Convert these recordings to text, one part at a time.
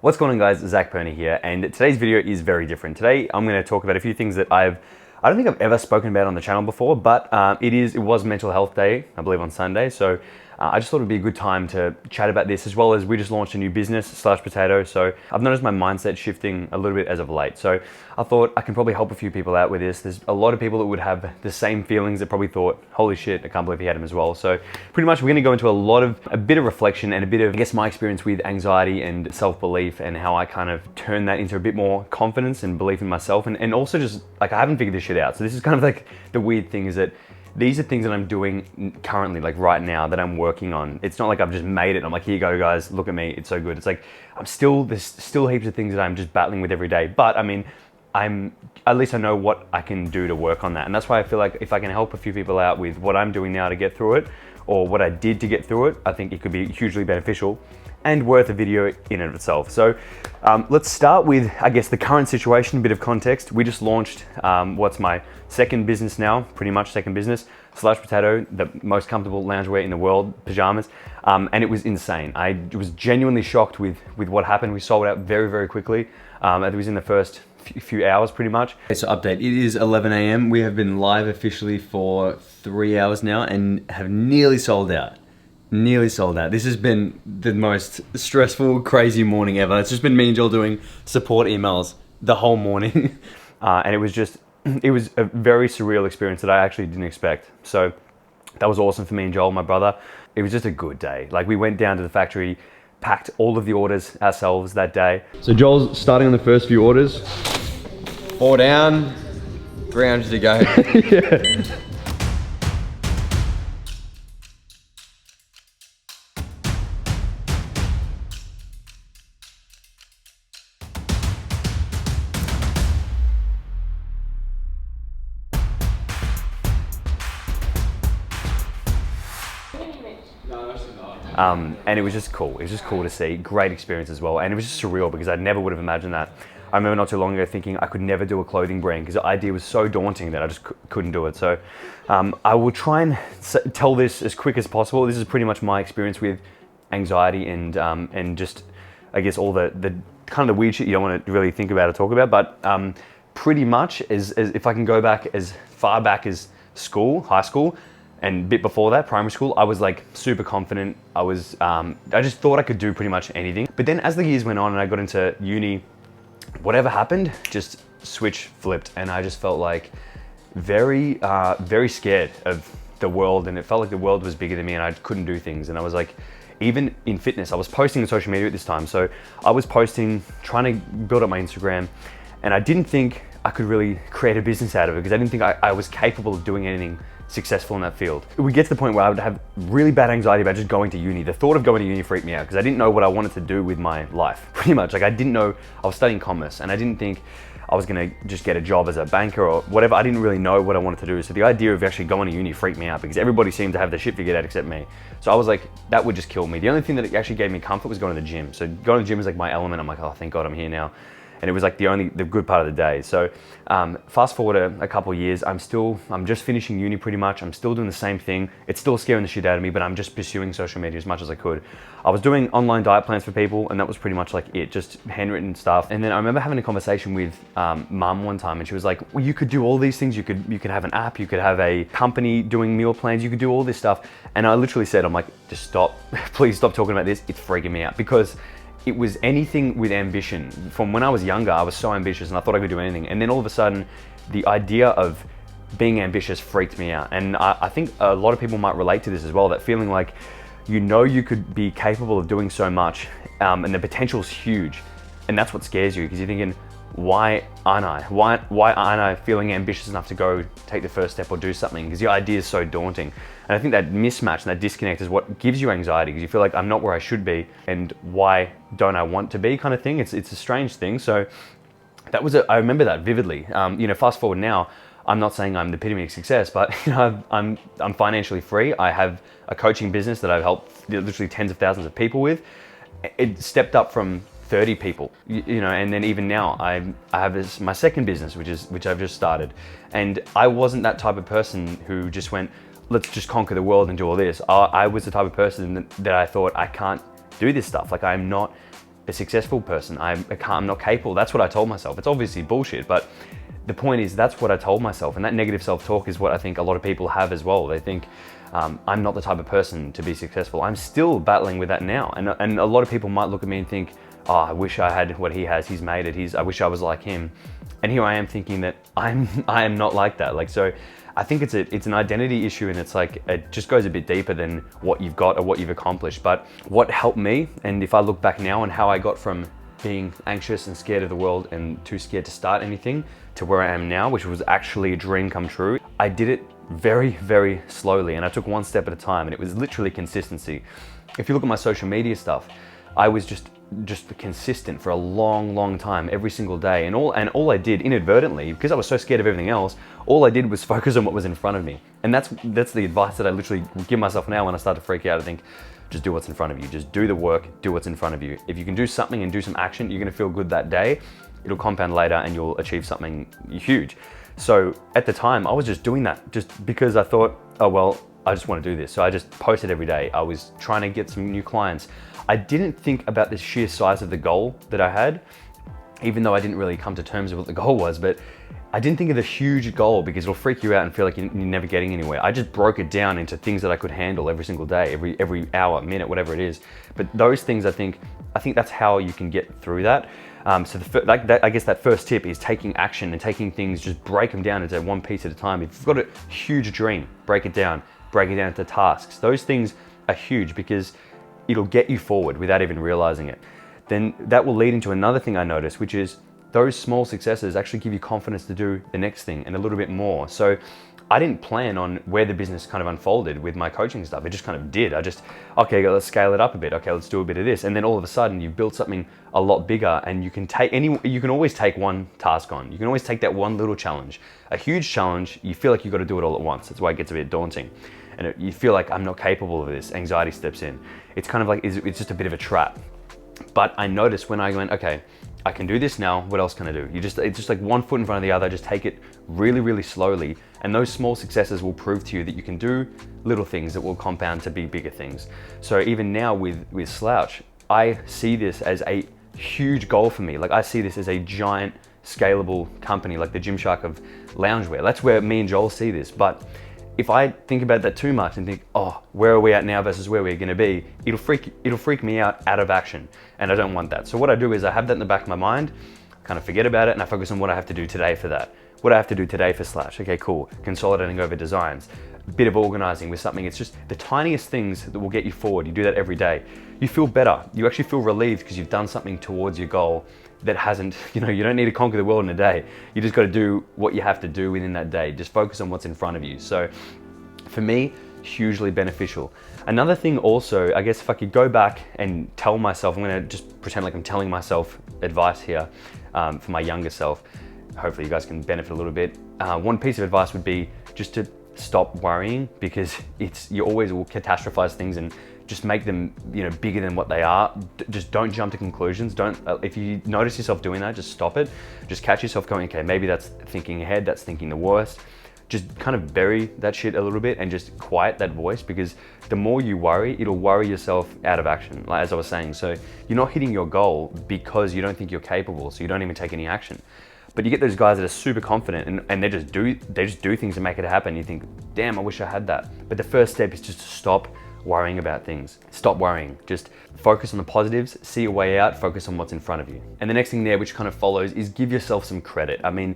What's going on, guys? Zac Perna here, and today's video is very different. Today I'm going to talk about a few things that I don't think I've ever spoken about on the channel before, but it was Mental Health Day, I believe, on Sunday, so I just thought it'd be a good time to chat about this, as well as we just launched a new business, Slash Potato, so I've noticed my mindset shifting a little bit as of late. So I thought I can probably help a few people out with this. There's a lot of people that would have the same feelings that probably thought, holy shit, I can't believe he had them as well. So pretty much we're gonna go into a bit of reflection and a bit of, I guess, my experience with anxiety and self-belief and how I kind of turn that into a bit more confidence and belief in myself. And also just like, I haven't figured this shit out. So this is kind of like the weird thing, is that these are things that I'm doing currently, like right now, that I'm working on. It's not like I've just made it. I'm like, here you go, guys, look at me, it's so good. It's like, there's still heaps of things that I'm just battling with every day. But I mean, at least I know what I can do to work on that. And that's why I feel like if I can help a few people out with what I'm doing now to get through it, or what I did to get through it, I think it could be hugely beneficial and worth a video in and of itself. So let's start with, I guess, the current situation, a bit of context. We just launched what's my second business now, pretty much second business, Slash Potato, the most comfortable loungewear in the world, pajamas, and it was insane. I was genuinely shocked with what happened. We sold out very, very quickly. It was in the first few hours, pretty much. Okay, so update, it is 11 a.m. We have been live officially for 3 hours now and have nearly sold out. Nearly sold out. This has been the most stressful, crazy morning ever. It's just been me and Joel doing support emails the whole morning. And it was a very surreal experience that I actually didn't expect. So that was awesome for me and Joel, my brother. It was just a good day. Like, we went down to the factory, packed all of the orders ourselves that day. So Joel's starting on the first few orders. 4 down, 300 to go. Yeah. And it was just cool. It was just cool to see. Great experience as well. And it was just surreal because I never would have imagined that. I remember not too long ago thinking I could never do a clothing brand because the idea was so daunting that I just couldn't do it. So I will try and tell this as quick as possible. This is pretty much my experience with anxiety and just, I guess, all the kind of the weird shit you don't want to really think about or talk about. But pretty much, as if I can go back as far back as high school, and a bit before that, primary school, I was like super confident. I just thought I could do pretty much anything. But then as the years went on and I got into uni, whatever happened, just switch flipped. And I just felt like very, very scared of the world. And it felt like the world was bigger than me and I couldn't do things. And I was like, even in fitness, I was posting on social media at this time. So I was posting, trying to build up my Instagram. And I didn't think I could really create a business out of it because I didn't think I was capable of doing anything successful in that field. We get to the point where I would have really bad anxiety about just going to uni. The thought of going to uni freaked me out because I didn't know what I wanted to do with my life, pretty much. Like, I didn't know, I was studying commerce and I didn't think I was gonna just get a job as a banker or whatever. I didn't really know what I wanted to do. So the idea of actually going to uni freaked me out because everybody seemed to have their shit figured out except me. So I was like, that would just kill me. The only thing that actually gave me comfort was going to the gym. So going to the gym is like my element. I'm like, oh, thank God I'm here now. And it was like the good part of the day. So fast forward a couple of years, I'm just finishing uni pretty much. I'm still doing the same thing. It's still scaring the shit out of me, but I'm just pursuing social media as much as I could. I was doing online diet plans for people and that was pretty much like it, just handwritten stuff. And then I remember having a conversation with mum one time and she was like, well, you could do all these things. You could have an app, you could have a company doing meal plans, you could do all this stuff. And I literally said, I'm like, just stop, please stop talking about this. It's freaking me out because it was anything with ambition. From when I was younger, I was so ambitious and I thought I could do anything. And then all of a sudden, the idea of being ambitious freaked me out. And I think a lot of people might relate to this as well, that feeling like, you know, you could be capable of doing so much and the potential's huge. And that's what scares you because you're thinking, why aren't I? Why aren't I feeling ambitious enough to go take the first step or do something? Because the idea is so daunting. And I think that mismatch and that disconnect is what gives you anxiety because you feel like I'm not where I should be and why don't I want to be kind of thing. It's a strange thing. So that was I remember that vividly. You know, fast forward now, I'm not saying I'm the epitome of success, but you know, I'm financially free. I have a coaching business that I've helped literally tens of thousands of people with. It stepped up from 30 people, you know, and then even now I have my second business, which I've just started. And I wasn't that type of person who just went, let's just conquer the world and do all this. I was the type of person that I thought, I can't do this stuff. Like, I'm not a successful person. I'm not capable. That's what I told myself. It's obviously bullshit, but the point is that's what I told myself. And that negative self-talk is what I think a lot of people have as well. They think I'm not the type of person to be successful. I'm still battling with that now. And a lot of people might look at me and think, oh, I wish I had what he has. He's made it. I wish I was like him. And here I am thinking that I am not like that. Like, so I think it's an identity issue, and it's like, it just goes a bit deeper than what you've got or what you've accomplished. But what helped me, and if I look back now on how I got from being anxious and scared of the world and too scared to start anything to where I am now, which was actually a dream come true, I did it very, very slowly, and I took one step at a time, and it was literally consistency. If you look at my social media stuff, I was just consistent for a long time, every single day. And all I did inadvertently, because I was so scared of everything else, all I did was focus on what was in front of me. And that's the advice that I literally give myself now when I start to freak out. I think, just do what's in front of you. Just do the work, do what's in front of you. If you can do something and do some action, you're gonna feel good that day. It'll compound later and you'll achieve something huge. So at the time, I was just doing that just because I thought, oh, well, I just want to do this. So I just posted every day. I was trying to get some new clients. I didn't think about the sheer size of the goal that I had, even though I didn't really come to terms with what the goal was, but I didn't think of the huge goal because it'll freak you out and feel like you're never getting anywhere. I just broke it down into things that I could handle every single day, every hour, minute, whatever it is. But those things, I think that's how you can get through that. So I guess that first tip is taking action and taking things, just break them down into one piece at a time. If you've got a huge dream, break it down into tasks. Those things are huge because it'll get you forward without even realizing it. Then that will lead into another thing I noticed, which is those small successes actually give you confidence to do the next thing and a little bit more. So I didn't plan on where the business kind of unfolded with my coaching stuff. It just kind of did. Okay, let's scale it up a bit. Okay, let's do a bit of this. And then all of a sudden you've built something a lot bigger, and you can always take one task on. You can always take that one little challenge. A huge challenge, you feel like you've got to do it all at once. That's why it gets a bit daunting. And you feel like, I'm not capable of this. Anxiety steps in. It's kind of like, it's just a bit of a trap. But I noticed when I went, okay, I can do this now, what else can I do? It's just like one foot in front of the other, just take it really, really slowly. And those small successes will prove to you that you can do little things that will compound to be bigger things. So even now with Slouch, I see this as a huge goal for me. Like, I see this as a giant scalable company, like the Gymshark of loungewear. That's where me and Joel see this. But if I think about that too much and think, oh, where are we at now versus where we're gonna be, it'll freak me out of action, and I don't want that. So what I do is I have that in the back of my mind, kind of forget about it, and I focus on what I have to do today for that. What I have to do today for Slash, okay, cool. Consolidating over designs, a bit of organizing with something. It's just the tiniest things that will get you forward. You do that every day. You feel better. You actually feel relieved because you've done something towards your goal that hasn't, you don't need to conquer the world in a day. You just got to do what you have to do within that day. Just focus on what's in front of you. So for me, hugely beneficial. Another thing also, I guess if I could go back and tell myself, I'm going to just pretend like I'm telling myself advice here for my younger self. Hopefully you guys can benefit a little bit. One piece of advice would be just to stop worrying, because you always will catastrophize things and just make them bigger than what they are. Just don't jump to conclusions. If you notice yourself doing that, just stop it. Just catch yourself going, okay, maybe that's thinking ahead, that's thinking the worst. Just kind of bury that shit a little bit and just quiet that voice, because the more you worry, it'll worry yourself out of action, like as I was saying. So you're not hitting your goal because you don't think you're capable, so you don't even take any action. But you get those guys that are super confident and they just do things to make it happen. You think, damn, I wish I had that. But the first step is just to stop worrying about things. Stop worrying. Just focus on the positives, see your way out, focus on what's in front of you. And the next thing there, which kind of follows, is give yourself some credit. I mean,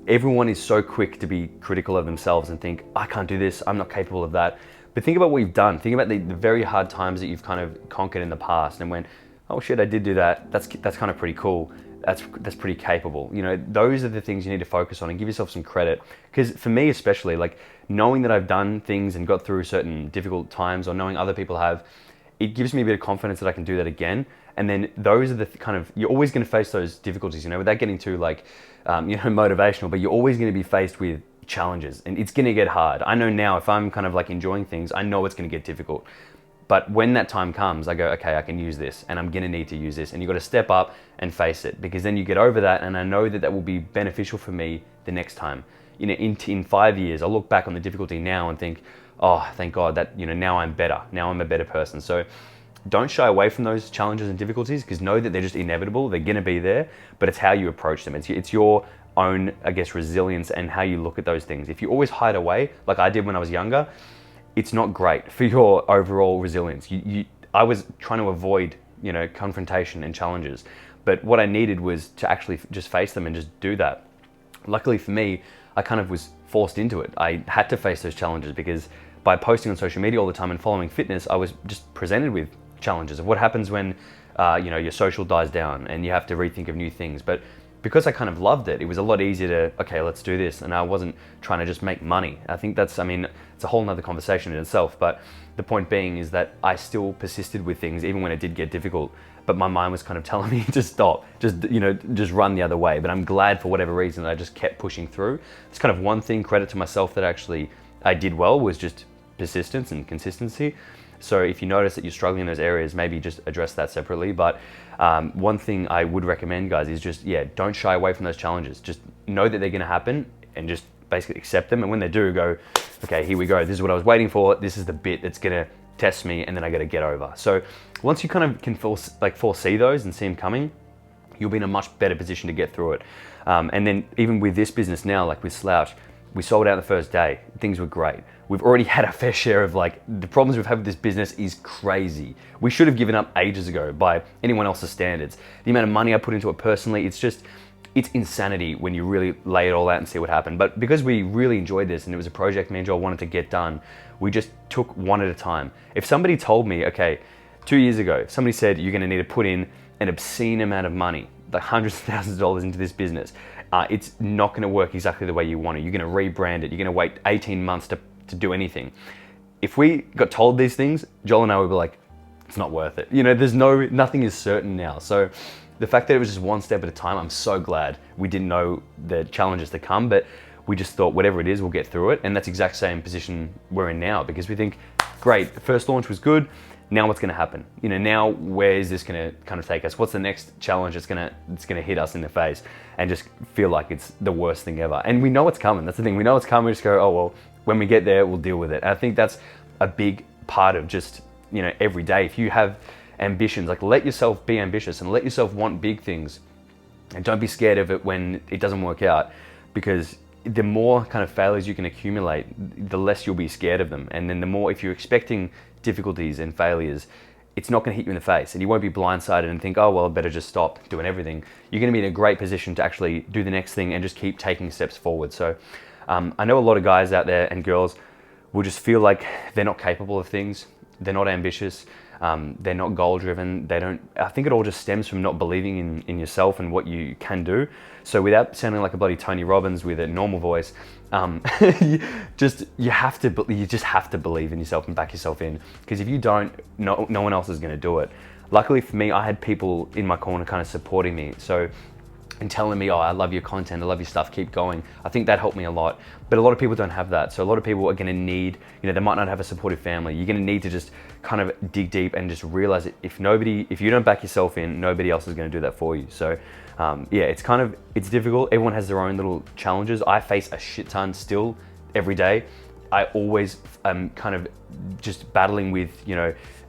everyone is so quick to be critical of themselves and think, I can't do this, I'm not capable of that. But think about what you've done. Think about the very hard times that you've kind of conquered in the past and went, oh shit, I did do that. That's kind of pretty cool. That's pretty capable. Those are the things you need to focus on and give yourself some credit. Because for me especially, like knowing that I've done things and got through certain difficult times, or knowing other people have, it gives me a bit of confidence that I can do that again. And then those are the you're always going to face those difficulties, without getting too motivational, but you're always going to be faced with challenges and it's going to get hard. I know now if I'm kind of like enjoying things, I know it's going to get difficult. But when that time comes, I go, okay, I can use this and I'm going to need to use this. And you've got to step up and face it, because then you get over that. And I know that will be beneficial for me the next time. In 5 years, I'll look back on the difficulty now and think, oh, thank God that, now I'm better. Now I'm a better person. So don't shy away from those challenges and difficulties, because know that they're just inevitable. They're going to be there, but it's how you approach them. It's your own, I guess, resilience and how you look at those things. If you always hide away, like I did when I was younger, it's not great for your overall resilience. I was trying to avoid, confrontation and challenges, but what I needed was to actually just face them and just do that. Luckily for me, I kind of was forced into it. I had to face those challenges because by posting on social media all the time and following fitness, I was just presented with challenges of what happens when your social dies down and you have to rethink of new things. But because I kind of loved it, it was a lot easier to, okay, let's do this. And I wasn't trying to just make money. I think it's a whole nother conversation in itself. But the point being is that I still persisted with things even when it did get difficult. But my mind was kind of telling me to stop, just run the other way. But I'm glad for whatever reason that I just kept pushing through. It's kind of one thing, credit to myself, that actually I did well, was just persistence and consistency. So if you notice that you're struggling in those areas, maybe just address that separately. But one thing I would recommend, guys, is just, don't shy away from those challenges. Just know that they're going to happen and just basically accept them. And when they do, go, okay, here we go. This is what I was waiting for. This is the bit that's going to test me, and then I got to get over. So once you kind of can foresee those and see them coming, you'll be in a much better position to get through it. And then even with this business now, like with Slouch, we sold out the first day. Things were great. We've already had our fair share of the problems we've had with this business is crazy. We should have given up ages ago by anyone else's standards. The amount of money I put into it personally, it's insanity when you really lay it all out and see what happened. But because we really enjoyed this and it was a project me and Joel wanted to get done, we just took one at a time. If somebody told me, okay, 2 years ago, somebody said you're gonna need to put in an obscene amount of money, like hundreds of thousands of dollars into this business, it's not gonna work exactly the way you want it. You're gonna rebrand it. You're gonna wait 18 months to do anything. If we got told these things, Joel and I would be like, it's not worth it. Nothing is certain now. So the fact that it was just one step at a time, I'm so glad. We didn't know the challenges to come, but we just thought whatever it is, we'll get through it. And that's the exact same position we're in now, because we think, great, the first launch was good. Now what's gonna happen? Now where is this gonna kind of take us? What's the next challenge that's gonna hit us in the face and just feel like it's the worst thing ever? And we know it's coming. That's the thing. We know it's coming. We just go, oh, well, when we get there, we'll deal with it. And I think that's a big part of just, every day. If you have ambitions, let yourself be ambitious and let yourself want big things, and don't be scared of it when it doesn't work out, because the more kind of failures you can accumulate, the less you'll be scared of them. And then the more, if you're expecting difficulties and failures, it's not going to hit you in the face, and you won't be blindsided and think, oh, well, I better just stop doing everything. You're going to be in a great position to actually do the next thing and just keep taking steps forward. So I know a lot of guys out there and girls will just feel like they're not capable of things. They're not ambitious. They're not goal driven. I think it all just stems from not believing in yourself and what you can do. So without sounding like a bloody Tony Robbins with a normal voice, you just have to believe in yourself and back yourself in. Because if you don't, no one else is going to do it. Luckily for me, I had people in my corner kind of supporting me. So, and telling me, oh, I love your content, I love your stuff, keep going. I think that helped me a lot. But a lot of people don't have that. So a lot of people are gonna need, they might not have a supportive family. You're gonna need to just kind of dig deep and just realize that if you don't back yourself in, nobody else is gonna do that for you. So it's difficult. Everyone has their own little challenges. I face a shit ton still every day. I always am kind of just battling with,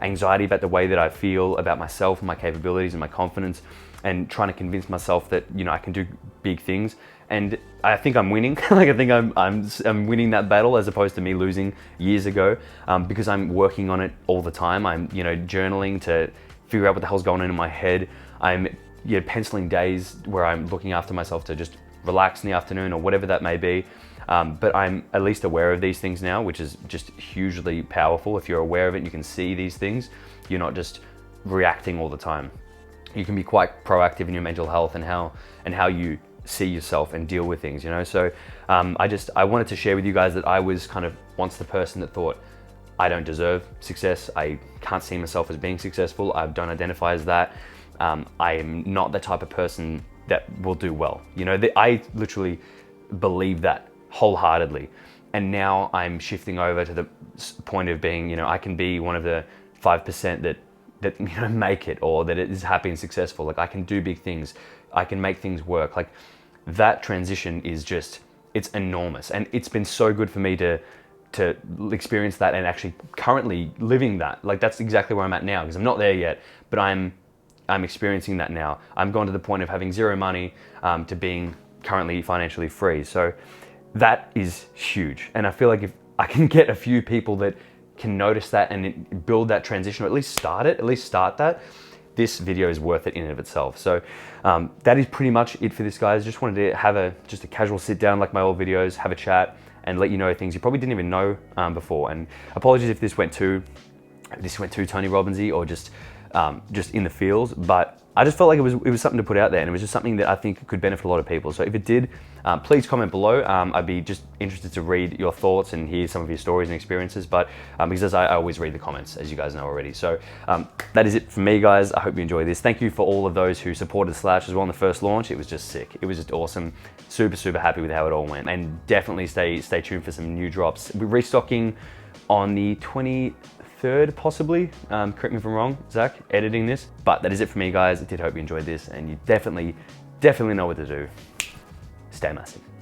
anxiety about the way that I feel about myself and my capabilities and my confidence, and trying to convince myself that, I can do big things. And I think I'm winning. I think I'm winning that battle, as opposed to me losing years ago, because I'm working on it all the time. I'm, journaling to figure out what the hell's going on in my head. I'm, penciling days where I'm looking after myself to just relax in the afternoon or whatever that may be. But I'm at least aware of these things now, which is just hugely powerful. If you're aware of it and you can see these things, you're not just reacting all the time. You can be quite proactive in your mental health and how you see yourself and deal with things, So I wanted to share with you guys that I was kind of once the person that thought, I don't deserve success. I can't see myself as being successful. I don't identify as that. I am not the type of person that will do well. I literally believe that wholeheartedly. And now I'm shifting over to the point of being, I can be one of the 5% that make it, or that is happy and successful. I can do big things. I can make things work. That transition is just, it's enormous. And it's been so good for me to to experience that and actually currently living that. Like that's exactly where I'm at now, because I'm not there yet, but I'm experiencing that now. I'm gone to the point of having zero money to being currently financially free. So that is huge. And I feel like if I can get a few people that can notice that and build that transition, or at least start that, this video is worth it in and of itself. So that is pretty much it for this, guys. Just wanted to have just a casual sit down like my old videos, have a chat, and let you know things you probably didn't even know before. And apologies if this went too Tony Robbins-y or just in the feels, but I just felt like it was something to put out there, and it was just something that I think could benefit a lot of people. So if it did, please comment below. I'd be just interested to read your thoughts and hear some of your stories and experiences, but because I always read the comments, as you guys know already. So that is it for me, guys. I hope you enjoy this. Thank you for all of those who supported Slash as well in the first launch. It was just sick. It was just awesome. Super, super happy with how it all went. And definitely stay tuned for some new drops. We're restocking on the 23rd, possibly. Correct me if I'm wrong, Zach, editing this. But that is it for me, guys. I did hope you enjoyed this, and you definitely know what to do. Stay massive.